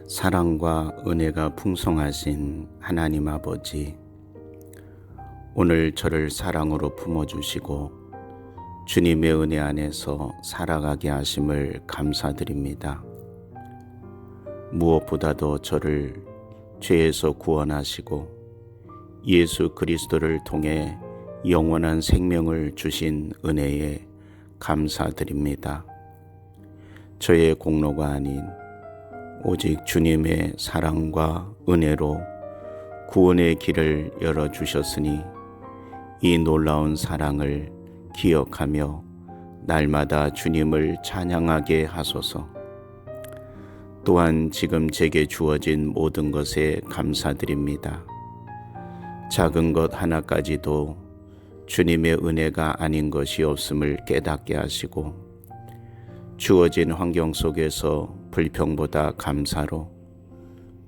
사랑과 은혜가 풍성하신 하나님 아버지, 오늘 저를 사랑으로 품어주시고 주님의 은혜 안에서 살아가게 하심을 감사드립니다. 무엇보다도 저를 죄에서 구원하시고 예수 그리스도를 통해 영원한 생명을 주신 은혜에 감사드립니다. 저의 공로가 아닌 오직 주님의 사랑과 은혜로 구원의 길을 열어주셨으니 이 놀라운 사랑을 기억하며 날마다 주님을 찬양하게 하소서. 또한 지금 제게 주어진 모든 것에 감사드립니다. 작은 것 하나까지도 주님의 은혜가 아닌 것이 없음을 깨닫게 하시고 주어진 환경 속에서 불평보다 감사로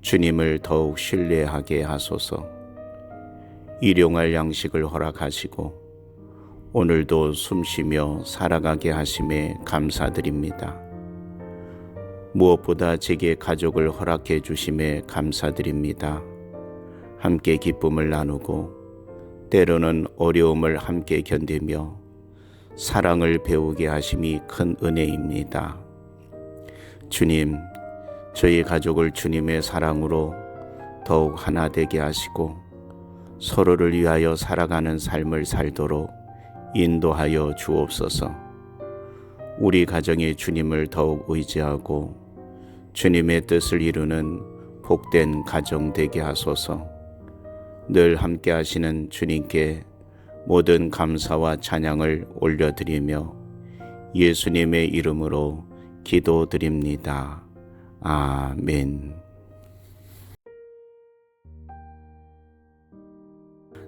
주님을 더욱 신뢰하게 하소서. 일용할 양식을 허락하시고 오늘도 숨쉬며 살아가게 하심에 감사드립니다. 무엇보다 제게 가족을 허락해 주심에 감사드립니다. 함께 기쁨을 나누고 때로는 어려움을 함께 견디며 사랑을 배우게 하심이 큰 은혜입니다. 주님, 저희 가족을 주님의 사랑으로 더욱 하나 되게 하시고 서로를 위하여 살아가는 삶을 살도록 인도하여 주옵소서. 우리 가정이 주님을 더욱 의지하고 주님의 뜻을 이루는 복된 가정 되게 하소서. 늘 함께 하시는 주님께 모든 감사와 찬양을 올려드리며 예수님의 이름으로 기도드립니다. 아멘.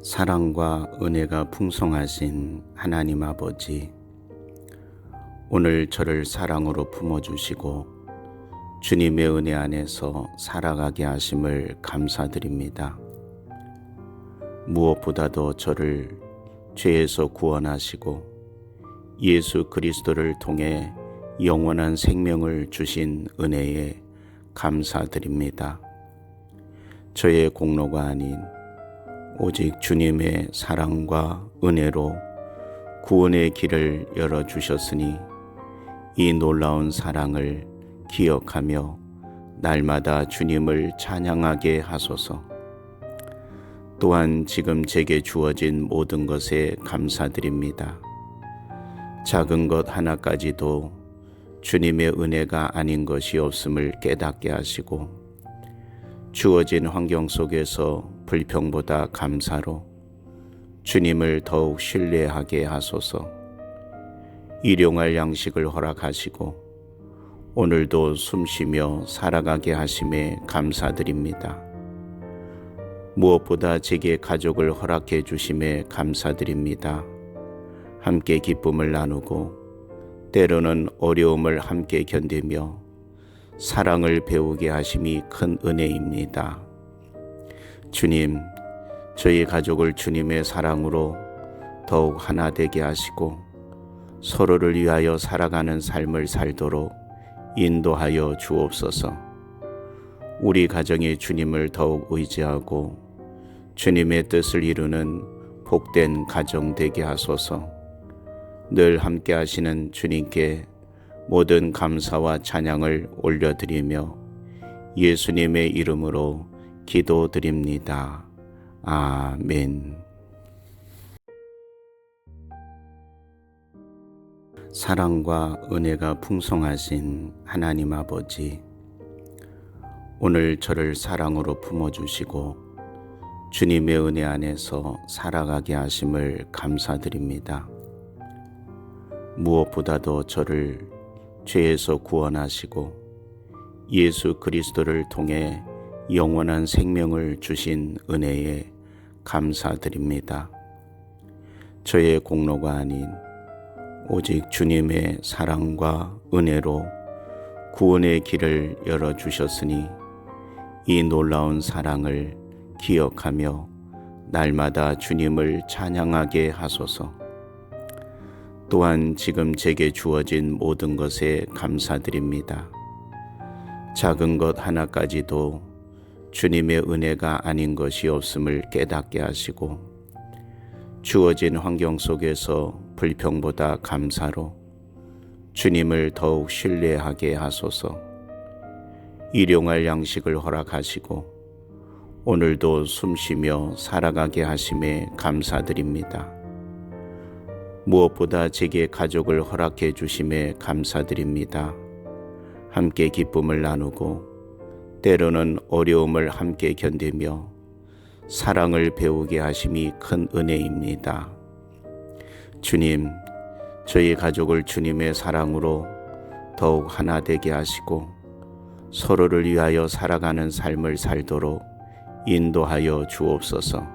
사랑과 은혜가 풍성하신 하나님 아버지, 오늘 저를 사랑으로 품어주시고 주님의 은혜 안에서 살아가게 하심을 감사드립니다. 무엇보다도 저를 죄에서 구원하시고 예수 그리스도를 통해 영원한 생명을 주신 은혜에 감사드립니다. 저의 공로가 아닌 오직 주님의 사랑과 은혜로 구원의 길을 열어주셨으니 이 놀라운 사랑을 기억하며 날마다 주님을 찬양하게 하소서. 또한 지금 제게 주어진 모든 것에 감사드립니다. 작은 것 하나까지도 주님의 은혜가 아닌 것이 없음을 깨닫게 하시고 주어진 환경 속에서 불평보다 감사로 주님을 더욱 신뢰하게 하소서. 일용할 양식을 허락하시고 오늘도 숨쉬며 살아가게 하심에 감사드립니다. 무엇보다 제게 가족을 허락해 주심에 감사드립니다. 함께 기쁨을 나누고 때로는 어려움을 함께 견디며 사랑을 배우게 하심이 큰 은혜입니다. 주님, 저희 가족을 주님의 사랑으로 더욱 하나 되게 하시고 서로를 위하여 살아가는 삶을 살도록 인도하여 주옵소서. 우리 가정이 주님을 더욱 의지하고 주님의 뜻을 이루는 복된 가정 되게 하소서. 늘 함께 하시는 주님께 모든 감사와 찬양을 올려드리며 예수님의 이름으로 기도드립니다. 아멘. 사랑과 은혜가 풍성하신 하나님 아버지, 오늘 저를 사랑으로 품어주시고 주님의 은혜 안에서 살아가게 하심을 감사드립니다. 무엇보다도 저를 죄에서 구원하시고 예수 그리스도를 통해 영원한 생명을 주신 은혜에 감사드립니다. 저의 공로가 아닌 오직 주님의 사랑과 은혜로 구원의 길을 열어주셨으니 이 놀라운 사랑을 기억하며 날마다 주님을 찬양하게 하소서. 또한 지금 제게 주어진 모든 것에 감사드립니다. 작은 것 하나까지도 주님의 은혜가 아닌 것이 없음을 깨닫게 하시고 주어진 환경 속에서 불평보다 감사로 주님을 더욱 신뢰하게 하소서. 일용할 양식을 허락하시고 오늘도 숨쉬며 살아가게 하심에 감사드립니다. 무엇보다 제게 가족을 허락해 주심에 감사드립니다. 함께 기쁨을 나누고 때로는 어려움을 함께 견디며 사랑을 배우게 하심이 큰 은혜입니다. 주님, 저희 가족을 주님의 사랑으로 더욱 하나 되게 하시고 서로를 위하여 살아가는 삶을 살도록 인도하여 주옵소서.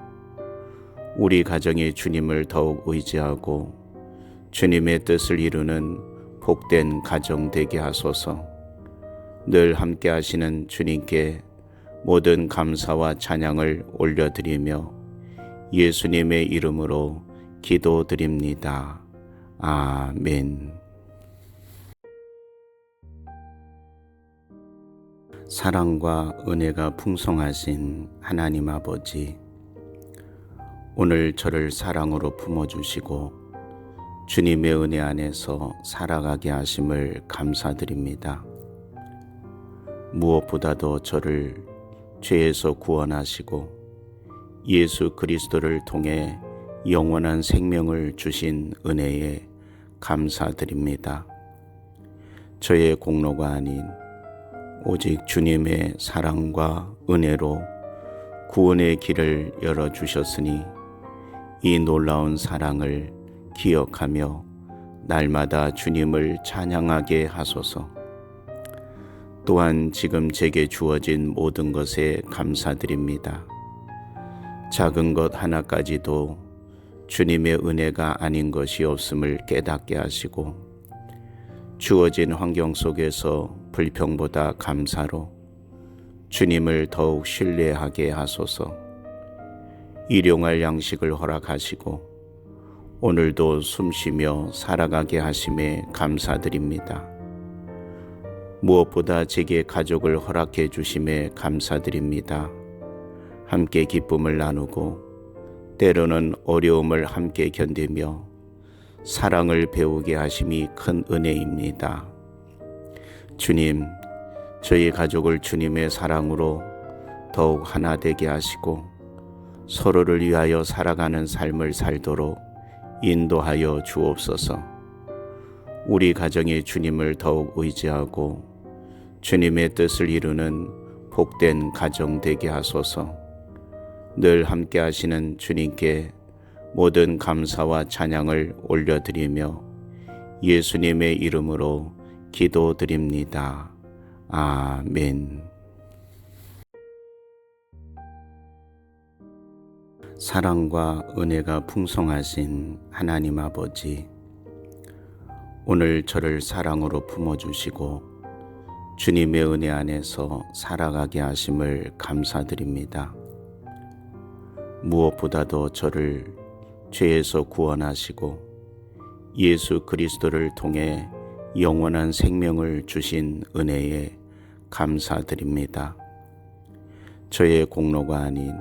우리 가정이 주님을 더욱 의지하고 주님의 뜻을 이루는 복된 가정 되게 하소서. 늘 함께 하시는 주님께 모든 감사와 찬양을 올려드리며 예수님의 이름으로 기도드립니다. 아멘. 사랑과 은혜가 풍성하신 하나님 아버지, 오늘 저를 사랑으로 품어주시고 주님의 은혜 안에서 살아가게 하심을 감사드립니다. 무엇보다도 저를 죄에서 구원하시고 예수 그리스도를 통해 영원한 생명을 주신 은혜에 감사드립니다. 저의 공로가 아닌 오직 주님의 사랑과 은혜로 구원의 길을 열어주셨으니 이 놀라운 사랑을 기억하며 날마다 주님을 찬양하게 하소서. 또한 지금 제게 주어진 모든 것에 감사드립니다. 작은 것 하나까지도 주님의 은혜가 아닌 것이 없음을 깨닫게 하시고 주어진 환경 속에서 불평보다 감사로 주님을 더욱 신뢰하게 하소서. 일용할 양식을 허락하시고 오늘도 숨쉬며 살아가게 하심에 감사드립니다. 무엇보다 제게 가족을 허락해 주심에 감사드립니다. 함께 기쁨을 나누고 때로는 어려움을 함께 견디며 사랑을 배우게 하심이 큰 은혜입니다. 주님, 저희 가족을 주님의 사랑으로 더욱 하나 되게 하시고 서로를 위하여 살아가는 삶을 살도록 인도하여 주옵소서. 우리 가정이 주님을 더욱 의지하고 주님의 뜻을 이루는 복된 가정 되게 하소서. 늘 함께 하시는 주님께 모든 감사와 찬양을 올려드리며 예수님의 이름으로 기도드립니다. 아멘. 사랑과 은혜가 풍성하신 하나님 아버지, 오늘 저를 사랑으로 품어주시고 주님의 은혜 안에서 살아가게 하심을 감사드립니다. 무엇보다도 저를 죄에서 구원하시고 예수 그리스도를 통해 영원한 생명을 주신 은혜에 감사드립니다. 저의 공로가 아닌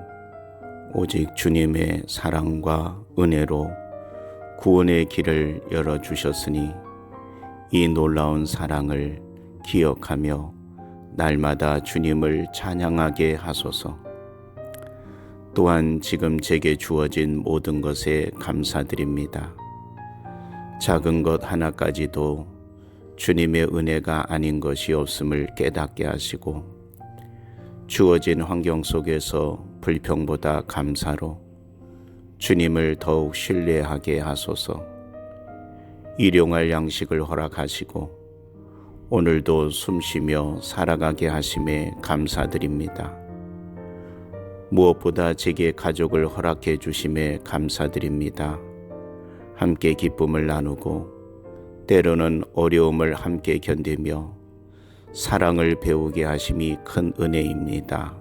오직 주님의 사랑과 은혜로 구원의 길을 열어주셨으니 이 놀라운 사랑을 기억하며 날마다 주님을 찬양하게 하소서. 또한 지금 제게 주어진 모든 것에 감사드립니다. 작은 것 하나까지도 주님의 은혜가 아닌 것이 없음을 깨닫게 하시고 주어진 환경 속에서 불평보다 감사로 주님을 더욱 신뢰하게 하소서. 일용할 양식을 허락하시고 오늘도 숨쉬며 살아가게 하심에 감사드립니다. 무엇보다 제게 가족을 허락해 주심에 감사드립니다. 함께 기쁨을 나누고 때로는 어려움을 함께 견디며 사랑을 배우게 하심이 큰 은혜입니다.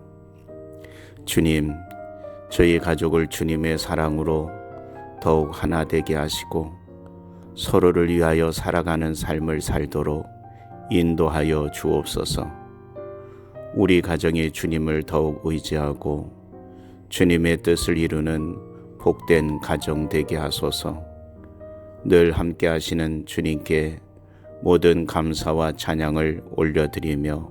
주님, 저희 가족을 주님의 사랑으로 더욱 하나 되게 하시고 서로를 위하여 살아가는 삶을 살도록 인도하여 주옵소서. 우리 가정이 주님을 더욱 의지하고 주님의 뜻을 이루는 복된 가정 되게 하소서. 늘 함께 하시는 주님께 모든 감사와 찬양을 올려드리며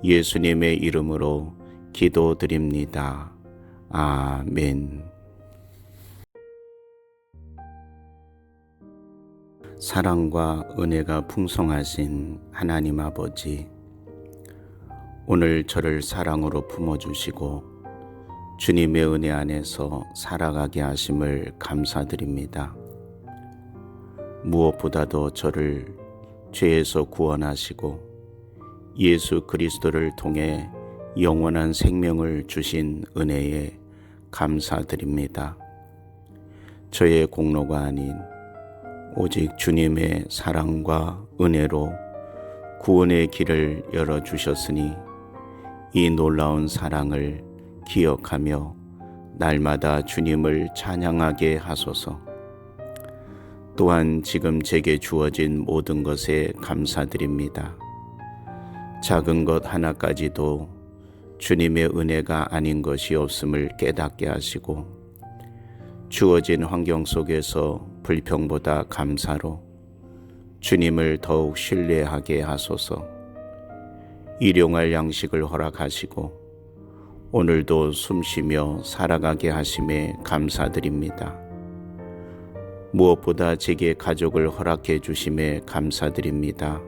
예수님의 이름으로 기도드립니다. 아멘. 사랑과 은혜가 풍성하신 하나님 아버지, 오늘 저를 사랑으로 품어주시고 주님의 은혜 안에서 살아가게 하심을 감사드립니다. 무엇보다도 저를 죄에서 구원하시고 예수 그리스도를 통해 영원한 생명을 주신 은혜에 감사드립니다. 저의 공로가 아닌 오직 주님의 사랑과 은혜로 구원의 길을 열어주셨으니 이 놀라운 사랑을 기억하며 날마다 주님을 찬양하게 하소서. 또한 지금 제게 주어진 모든 것에 감사드립니다. 작은 것 하나까지도 주님의 은혜가 아닌 것이 없음을 깨닫게 하시고 주어진 환경 속에서 불평보다 감사로 주님을 더욱 신뢰하게 하소서. 일용할 양식을 허락하시고 오늘도 숨쉬며 살아가게 하심에 감사드립니다. 무엇보다 제게 가족을 허락해 주심에 감사드립니다.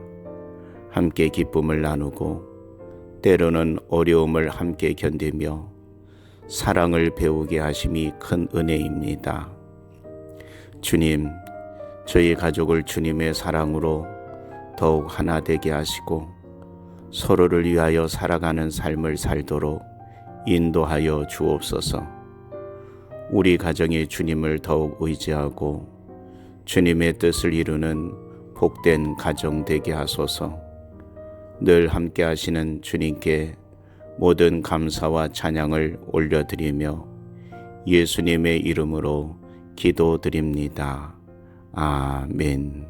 함께 기쁨을 나누고 때로는 어려움을 함께 견디며 사랑을 배우게 하심이 큰 은혜입니다. 주님, 저희 가족을 주님의 사랑으로 더욱 하나 되게 하시고 서로를 위하여 살아가는 삶을 살도록 인도하여 주옵소서. 우리 가정이 주님을 더욱 의지하고 주님의 뜻을 이루는 복된 가정 되게 하소서. 늘 함께 하시는 주님께 모든 감사와 찬양을 올려드리며 예수님의 이름으로 기도드립니다. 아멘.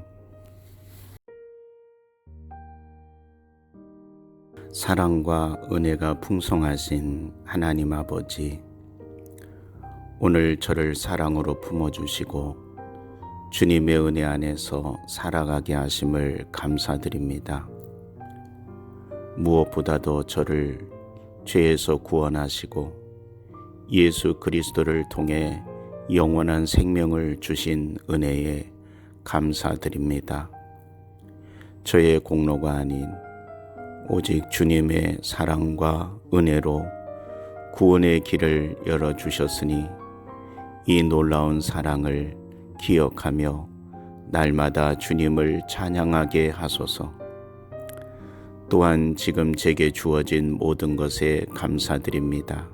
사랑과 은혜가 풍성하신 하나님 아버지, 오늘 저를 사랑으로 품어주시고 주님의 은혜 안에서 살아가게 하심을 감사드립니다. 무엇보다도 저를 죄에서 구원하시고 예수 그리스도를 통해 영원한 생명을 주신 은혜에 감사드립니다. 저의 공로가 아닌 오직 주님의 사랑과 은혜로 구원의 길을 열어주셨으니 이 놀라운 사랑을 기억하며 날마다 주님을 찬양하게 하소서. 또한 지금 제게 주어진 모든 것에 감사드립니다.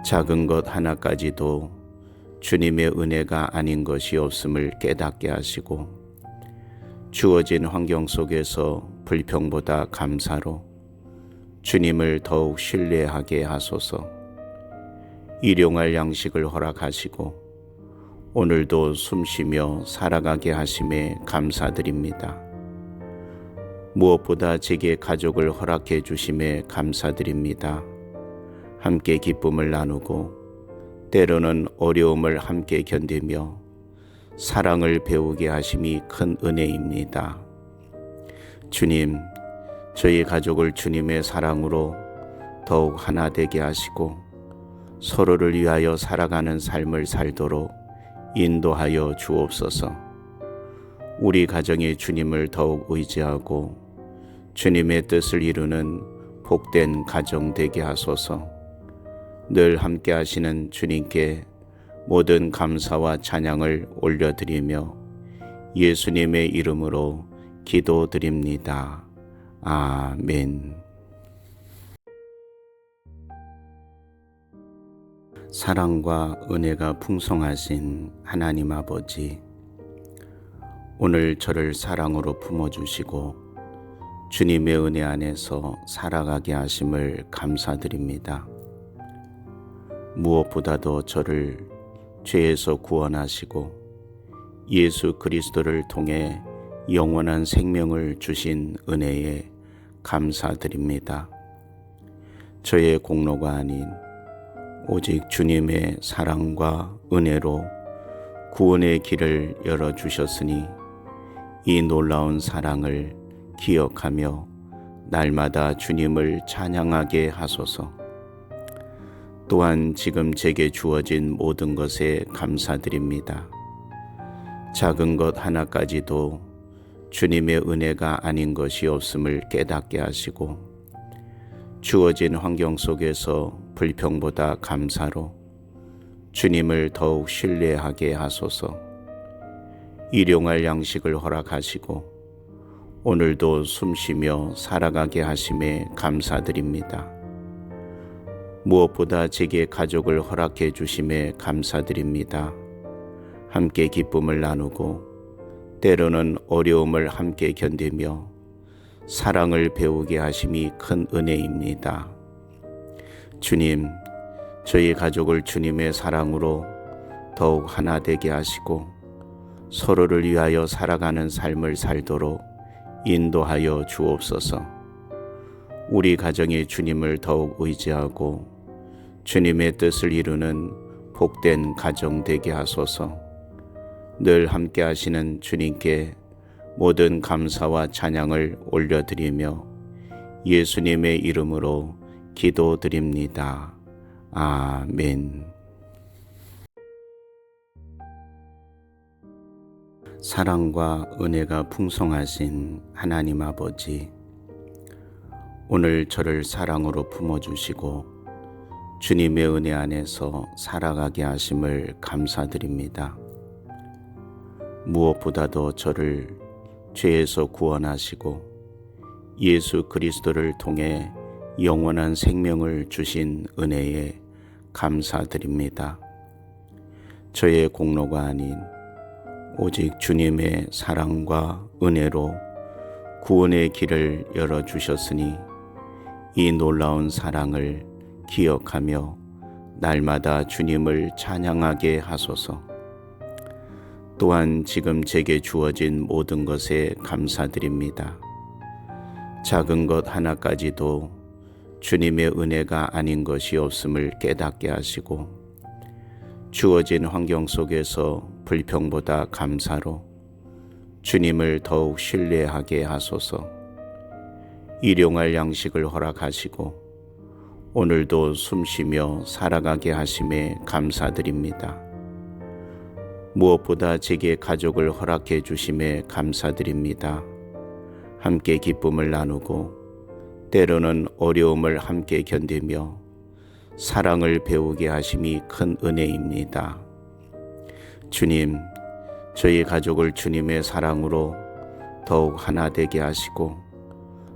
작은 것 하나까지도 주님의 은혜가 아닌 것이 없음을 깨닫게 하시고 주어진 환경 속에서 불평보다 감사로 주님을 더욱 신뢰하게 하소서. 일용할 양식을 허락하시고 오늘도 숨쉬며 살아가게 하심에 감사드립니다. 무엇보다 제게 가족을 허락해 주심에 감사드립니다. 함께 기쁨을 나누고 때로는 어려움을 함께 견디며 사랑을 배우게 하심이 큰 은혜입니다. 주님, 저희 가족을 주님의 사랑으로 더욱 하나 되게 하시고 서로를 위하여 살아가는 삶을 살도록 인도하여 주옵소서. 우리 가정이 주님을 더욱 의지하고 주님의 뜻을 이루는 복된 가정 되게 하소서. 늘 함께 하시는 주님께 모든 감사와 찬양을 올려드리며 예수님의 이름으로 기도드립니다. 아멘. 사랑과 은혜가 풍성하신 하나님 아버지, 오늘 저를 사랑으로 품어주시고 주님의 은혜 안에서 살아가게 하심을 감사드립니다. 무엇보다도 저를 죄에서 구원하시고 예수 그리스도를 통해 영원한 생명을 주신 은혜에 감사드립니다. 저의 공로가 아닌 오직 주님의 사랑과 은혜로 구원의 길을 열어주셨으니 이 놀라운 사랑을 기억하며 날마다 주님을 찬양하게 하소서. 또한 지금 제게 주어진 모든 것에 감사드립니다. 작은 것 하나까지도 주님의 은혜가 아닌 것이 없음을 깨닫게 하시고 주어진 환경 속에서 불평보다 감사로 주님을 더욱 신뢰하게 하소서. 일용할 양식을 허락하시고 오늘도 숨쉬며 살아가게 하심에 감사드립니다. 무엇보다 제게 가족을 허락해 주심에 감사드립니다. 함께 기쁨을 나누고 때로는 어려움을 함께 견디며 사랑을 배우게 하심이 큰 은혜입니다. 주님, 저희 가족을 주님의 사랑으로 더욱 하나 되게 하시고 서로를 위하여 살아가는 삶을 살도록 인도하여 주옵소서. 우리 가정이 주님을 더욱 의지하고 주님의 뜻을 이루는 복된 가정 되게 하소서. 늘 함께 하시는 주님께 모든 감사와 찬양을 올려드리며 예수님의 이름으로 기도드립니다. 아멘. 사랑과 은혜가 풍성하신 하나님 아버지, 오늘 저를 사랑으로 품어주시고 주님의 은혜 안에서 살아가게 하심을 감사드립니다. 무엇보다도 저를 죄에서 구원하시고 예수 그리스도를 통해 영원한 생명을 주신 은혜에 감사드립니다. 저의 공로가 아닌 오직 주님의 사랑과 은혜로 구원의 길을 열어주셨으니 이 놀라운 사랑을 기억하며 날마다 주님을 찬양하게 하소서. 또한 지금 제게 주어진 모든 것에 감사드립니다. 작은 것 하나까지도 주님의 은혜가 아닌 것이 없음을 깨닫게 하시고 주어진 환경 속에서 불평보다 감사로 주님을 더욱 신뢰하게 하소서. 일용할 양식을 허락하시고 오늘도 숨쉬며 살아가게 하심에 감사드립니다. 무엇보다 제게 가족을 허락해 주심에 감사드립니다. 함께 기쁨을 나누고 때로는 어려움을 함께 견디며 사랑을 배우게 하심이 큰 은혜입니다. 주님, 저희 가족을 주님의 사랑으로 더욱 하나 되게 하시고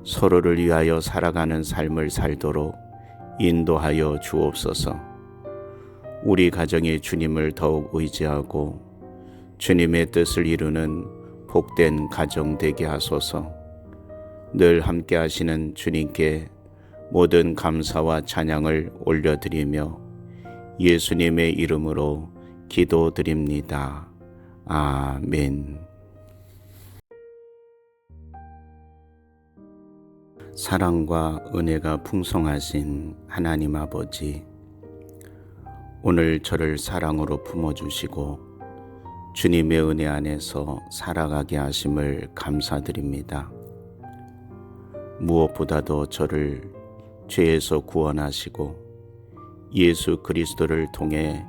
서로를 위하여 살아가는 삶을 살도록 인도하여 주옵소서. 우리 가정이 주님을 더욱 의지하고 주님의 뜻을 이루는 복된 가정 되게 하소서. 늘 함께 하시는 주님께 모든 감사와 찬양을 올려드리며 예수님의 이름으로 기도드립니다. 아멘. 사랑과 은혜가 풍성하신 하나님 아버지, 오늘 저를 사랑으로 품어주시고 주님의 은혜 안에서 살아가게 하심을 감사드립니다. 무엇보다도 저를 죄에서 구원하시고 예수 그리스도를 통해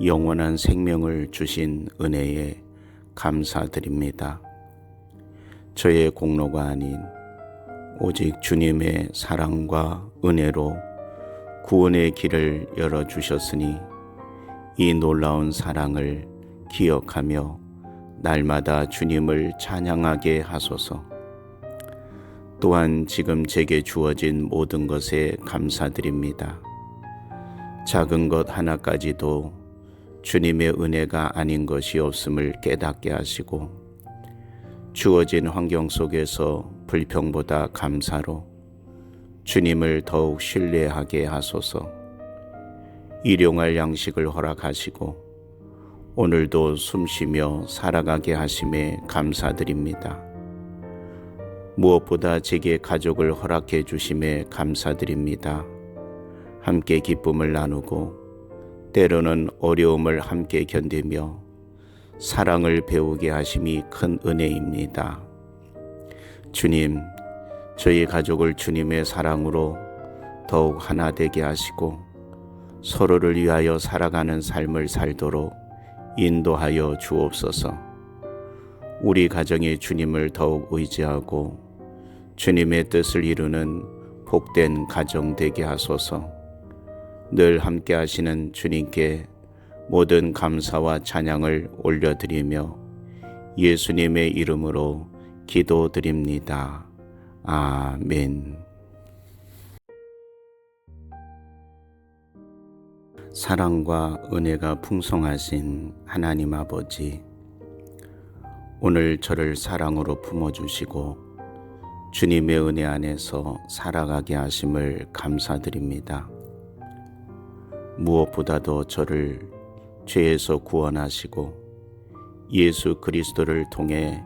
영원한 생명을 주신 은혜에 감사드립니다. 저의 공로가 아닌 오직 주님의 사랑과 은혜로 구원의 길을 열어주셨으니 이 놀라운 사랑을 기억하며 날마다 주님을 찬양하게 하소서. 또한 지금 제게 주어진 모든 것에 감사드립니다. 작은 것 하나까지도 주님의 은혜가 아닌 것이 없음을 깨닫게 하시고 주어진 환경 속에서 불평보다 감사로 주님을 더욱 신뢰하게 하소서. 일용할 양식을 허락하시고 오늘도 숨쉬며 살아가게 하심에 감사드립니다. 무엇보다 제게 가족을 허락해 주심에 감사드립니다. 함께 기쁨을 나누고 때로는 어려움을 함께 견디며 사랑을 배우게 하심이 큰 은혜입니다. 주님, 저희 가족을 주님의 사랑으로 더욱 하나 되게 하시고 서로를 위하여 살아가는 삶을 살도록 인도하여 주옵소서. 우리 가정이 주님을 더욱 의지하고 주님의 뜻을 이루는 복된 가정 되게 하소서. 늘 함께 하시는 주님께 모든 감사와 찬양을 올려드리며 예수님의 이름으로 기도드립니다. 아멘. 사랑과 은혜가 풍성하신 하나님 아버지, 오늘 저를 사랑으로 품어주시고 주님의 은혜 안에서 살아가게 하심을 감사드립니다. 무엇보다도 저를 죄에서 구원하시고 예수 그리스도를 통해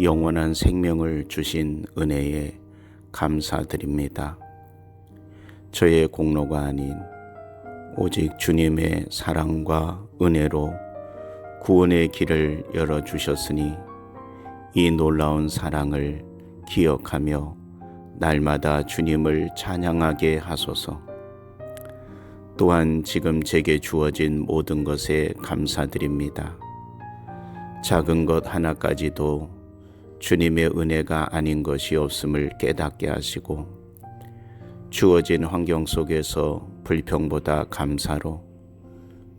영원한 생명을 주신 은혜에 감사드립니다. 저의 공로가 아닌 오직 주님의 사랑과 은혜로 구원의 길을 열어주셨으니 이 놀라운 사랑을 기억하며 날마다 주님을 찬양하게 하소서. 또한 지금 제게 주어진 모든 것에 감사드립니다. 작은 것 하나까지도 주님의 은혜가 아닌 것이 없음을 깨닫게 하시고 주어진 환경 속에서 불평보다 감사로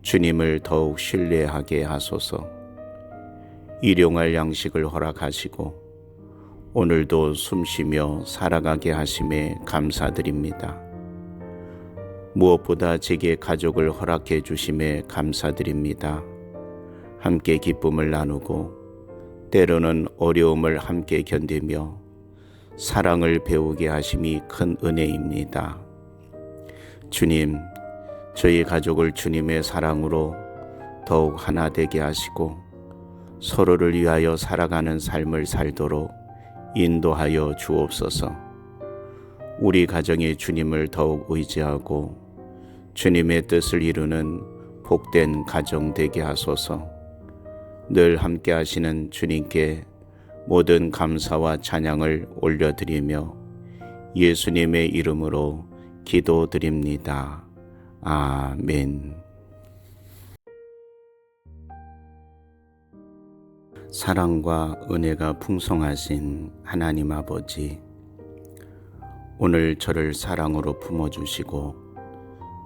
주님을 더욱 신뢰하게 하소서. 일용할 양식을 허락하시고 오늘도 숨쉬며 살아가게 하심에 감사드립니다. 무엇보다 제게 가족을 허락해 주심에 감사드립니다. 함께 기쁨을 나누고 때로는 어려움을 함께 견디며 사랑을 배우게 하심이 큰 은혜입니다. 주님, 저희 가족을 주님의 사랑으로 더욱 하나 되게 하시고 서로를 위하여 살아가는 삶을 살도록 인도하여 주옵소서. 우리 가정이 주님을 더욱 의지하고 주님의 뜻을 이루는 복된 가정 되게 하소서. 늘 함께 하시는 주님께 모든 감사와 찬양을 올려드리며 예수님의 이름으로 기도드립니다. 아멘. 사랑과 은혜가 풍성하신 하나님 아버지, 오늘 저를 사랑으로 품어주시고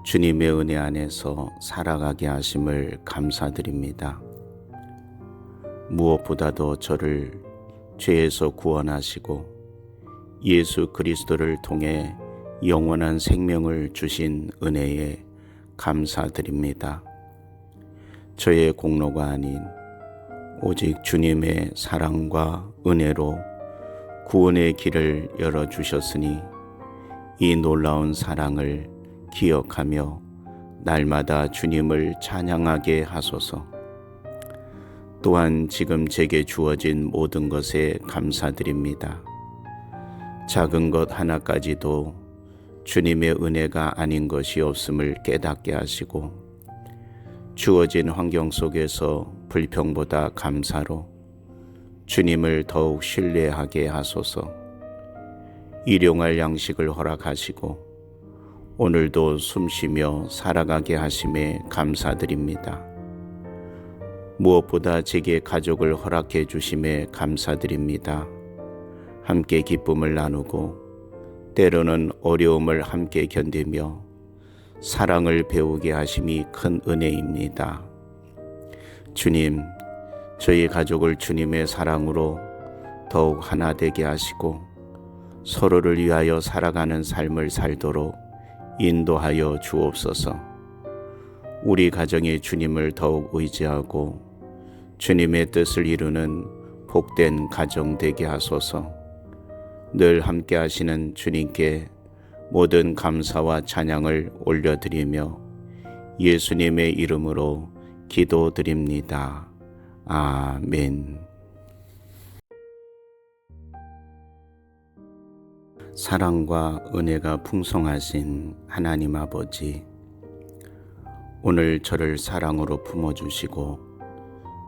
주님의 은혜 안에서 살아가게 하심을 감사드립니다. 무엇보다도 저를 죄에서 구원하시고 예수 그리스도를 통해 영원한 생명을 주신 은혜에 감사드립니다. 저의 공로가 아닌 오직 주님의 사랑과 은혜로 구원의 길을 열어주셨으니 이 놀라운 사랑을 기억하며 날마다 주님을 찬양하게 하소서. 또한 지금 제게 주어진 모든 것에 감사드립니다. 작은 것 하나까지도 주님의 은혜가 아닌 것이 없음을 깨닫게 하시고 주어진 환경 속에서 불평보다 감사로 주님을 더욱 신뢰하게 하소서. 일용할 양식을 허락하시고 오늘도 숨쉬며 살아가게 하심에 감사드립니다. 무엇보다 제게 가족을 허락해 주심에 감사드립니다. 함께 기쁨을 나누고 때로는 어려움을 함께 견디며 사랑을 배우게 하심이 큰 은혜입니다. 주님, 저희 가족을 주님의 사랑으로 더욱 하나 되게 하시고 서로를 위하여 살아가는 삶을 살도록 인도하여 주옵소서. 우리 가정이 주님을 더욱 의지하고 주님의 뜻을 이루는 복된 가정 되게 하소서. 늘 함께 하시는 주님께 모든 감사와 찬양을 올려드리며 예수님의 이름으로 기도드립니다. 아멘. 사랑과 은혜가 풍성하신 하나님 아버지, 오늘 저를 사랑으로 품어주시고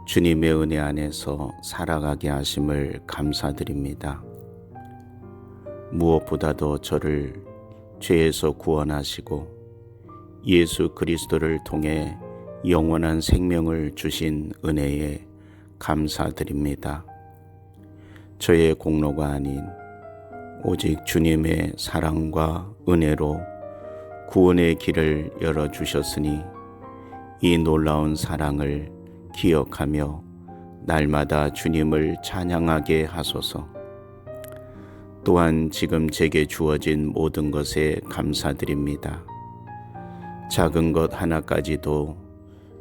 주님의 은혜 안에서 살아가게 하심을 감사드립니다. 무엇보다도 저를 죄에서 구원하시고 예수 그리스도를 통해 영원한 생명을 주신 은혜에 감사드립니다. 저의 공로가 아닌 오직 주님의 사랑과 은혜로 구원의 길을 열어주셨으니 이 놀라운 사랑을 기억하며 날마다 주님을 찬양하게 하소서. 또한 지금 제게 주어진 모든 것에 감사드립니다. 작은 것 하나까지도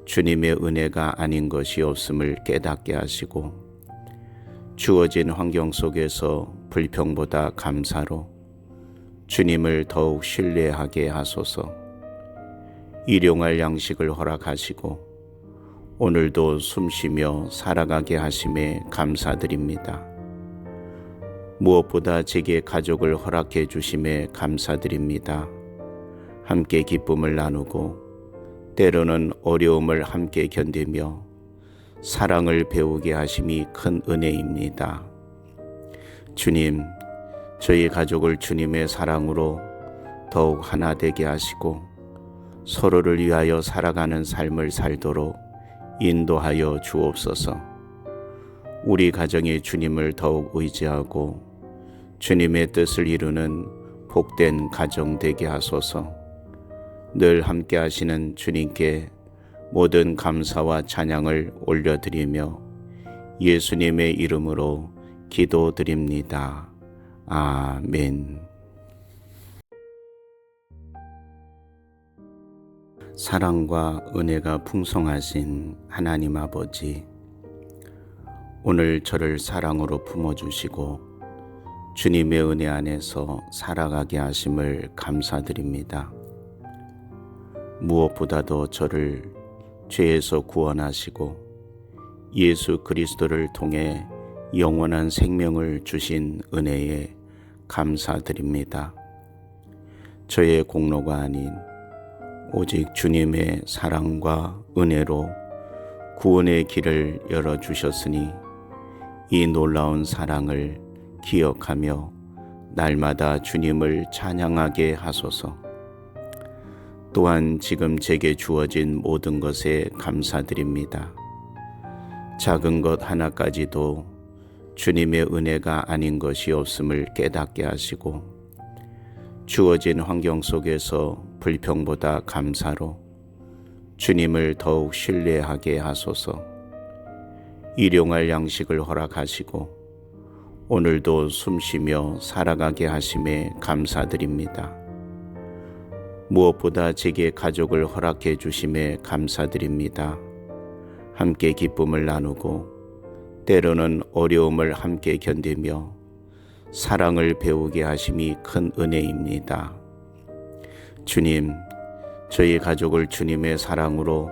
주님의 은혜가 아닌 것이 없음을 깨닫게 하시고 주어진 환경 속에서 불평보다 감사로 주님을 더욱 신뢰하게 하소서. 일용할 양식을 허락하시고 오늘도 숨쉬며 살아가게 하심에 감사드립니다. 무엇보다 제게 가족을 허락해 주심에 감사드립니다. 함께 기쁨을 나누고 때로는 어려움을 함께 견디며 사랑을 배우게 하심이 큰 은혜입니다. 주님, 저희 가족을 주님의 사랑으로 더욱 하나 되게 하시고 서로를 위하여 살아가는 삶을 살도록 인도하여 주옵소서. 우리 가정이 주님을 더욱 의지하고 주님의 뜻을 이루는 복된 가정 되게 하소서. 늘 함께 하시는 주님께 모든 감사와 찬양을 올려드리며 예수님의 이름으로 기도드립니다. 아멘. 사랑과 은혜가 풍성하신 하나님 아버지, 오늘 저를 사랑으로 품어주시고 주님의 은혜 안에서 살아가게 하심을 감사드립니다. 무엇보다도 저를 죄에서 구원하시고 예수 그리스도를 통해 영원한 생명을 주신 은혜에 감사드립니다. 저의 공로가 아닌 오직 주님의 사랑과 은혜로 구원의 길을 열어주셨으니 이 놀라운 사랑을 기억하며 날마다 주님을 찬양하게 하소서. 또한 지금 제게 주어진 모든 것에 감사드립니다. 작은 것 하나까지도 주님의 은혜가 아닌 것이 없음을 깨닫게 하시고 주어진 환경 속에서 불평보다 감사로 주님을 더욱 신뢰하게 하소서. 일용할 양식을 허락하시고 오늘도 숨쉬며 살아가게 하심에 감사드립니다. 무엇보다 제게 가족을 허락해 주심에 감사드립니다. 함께 기쁨을 나누고 때로는 어려움을 함께 견디며 사랑을 배우게 하심이 큰 은혜입니다. 주님, 저희 가족을 주님의 사랑으로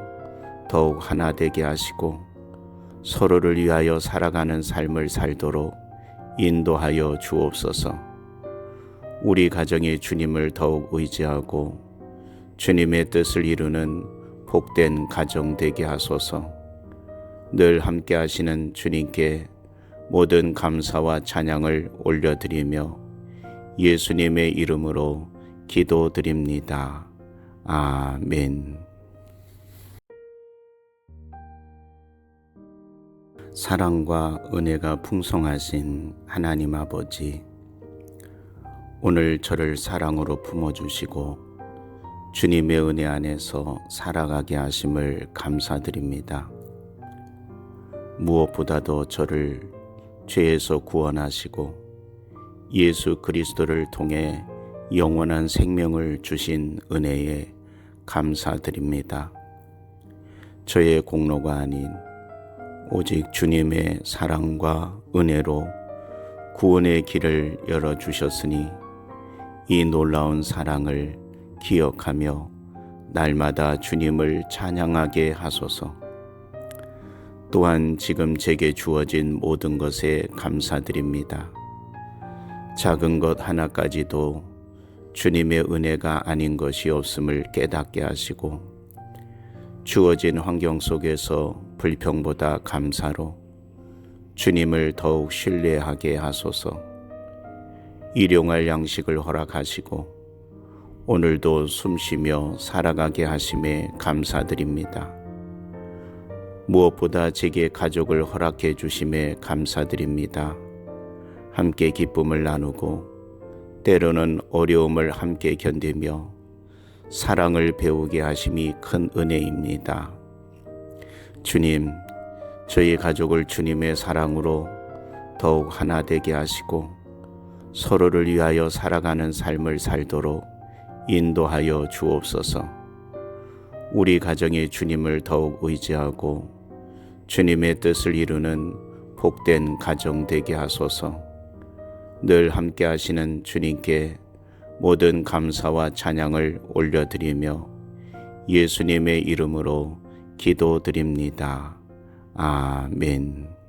더욱 하나 되게 하시고 서로를 위하여 살아가는 삶을 살도록 인도하여 주옵소서. 우리 가정이 주님을 더욱 의지하고 주님의 뜻을 이루는 복된 가정 되게 하소서. 늘 함께 하시는 주님께 모든 감사와 찬양을 올려드리며 예수님의 이름으로 기도드립니다. 아멘. 사랑과 은혜가 풍성하신 하나님 아버지, 오늘 저를 사랑으로 품어주시고 주님의 은혜 안에서 살아가게 하심을 감사드립니다. 무엇보다도 저를 죄에서 구원하시고 예수 그리스도를 통해 영원한 생명을 주신 은혜에 감사드립니다. 저의 공로가 아닌 오직 주님의 사랑과 은혜로 구원의 길을 열어주셨으니 이 놀라운 사랑을 기억하며 날마다 주님을 찬양하게 하소서. 또한 지금 제게 주어진 모든 것에 감사드립니다. 작은 것 하나까지도 주님의 은혜가 아닌 것이 없음을 깨닫게 하시고 주어진 환경 속에서 불평보다 감사로 주님을 더욱 신뢰하게 하소서. 일용할 양식을 허락하시고 오늘도 숨쉬며 살아가게 하심에 감사드립니다. 무엇보다 제게 가족을 허락해 주심에 감사드립니다. 함께 기쁨을 나누고 때로는 어려움을 함께 견디며 사랑을 배우게 하심이 큰 은혜입니다. 주님, 저희 가족을 주님의 사랑으로 더욱 하나 되게 하시고 서로를 위하여 살아가는 삶을 살도록 인도하여 주옵소서. 우리 가정이 주님을 더욱 의지하고 주님의 뜻을 이루는 복된 가정 되게 하소서. 늘 함께 하시는 주님께 모든 감사와 찬양을 올려드리며 예수님의 이름으로 기도드립니다. 아멘.